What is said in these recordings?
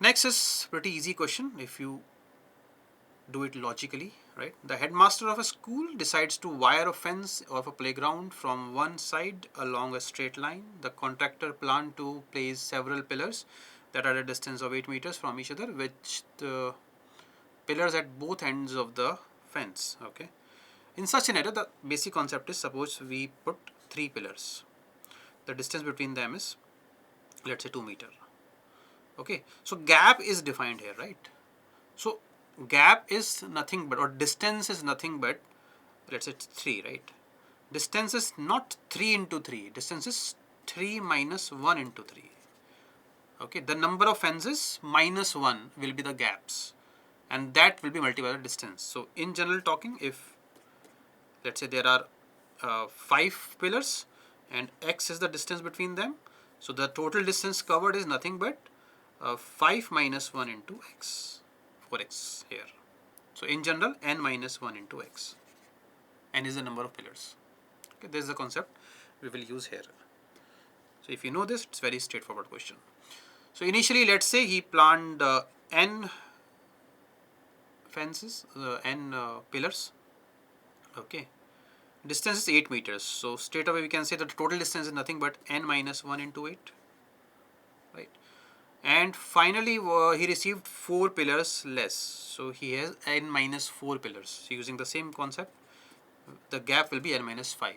Next is pretty easy question if you do it logically, right? The headmaster of a school decides to wire a fence of a playground from one side along a straight line. The contractor planned to place several pillars that are at a distance of 8 meters from each other, which the pillars at both ends of the fence. Okay. In such scenario, the basic concept is, suppose we put 3 pillars. The distance between them is, let's say, 2 meter. Okay. So gap is defined here, right? So gap is nothing but, or distance is nothing but, let's say it's 3, right? Distance is not 3 into 3. Distance is 3 minus 1 into 3. Okay. The number of fences minus 1 will be the gaps, and that will be multiplied by the distance. So in general talking, if let's say there are 5 pillars and x is the distance between them, so the total distance covered is nothing but 5 minus 1 into x, 4x here. So in general, n minus 1 into x. N is the number of pillars. Okay, this is the concept we will use here. So if you know this, it's very straightforward question. So initially, let's say he planned n fences, n pillars. Okay. Distance is 8 meters. So straight away we can say that the total distance is nothing but n minus 1 into 8. Right. And finally he received 4 pillars less. So he has n minus 4 pillars. So using the same concept, the gap will be n minus 5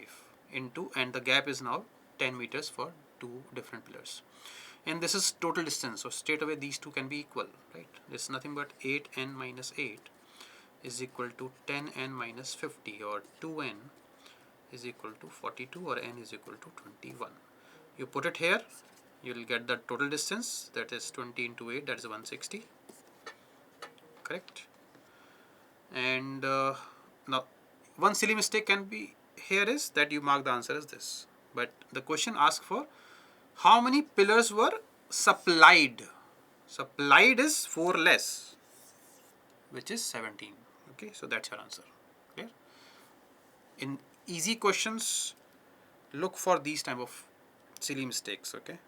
into, and the gap is now 10 meters for 2 different pillars. And this is total distance. So straight away these two can be equal, right? This is nothing but 8n minus 8 is equal to 10n minus 50, or 2n is equal to 42, or n is equal to 21. You put it here, you will get the total distance, that is 20 into 8, that is 160. Correct? And now one silly mistake can be here is that you mark the answer as this. But the question asks for how many pillars were supplied. Supplied is 4 less, which is 17. Okay, so that's your answer. Clear? In easy questions, look for these type of silly mistakes. Okay.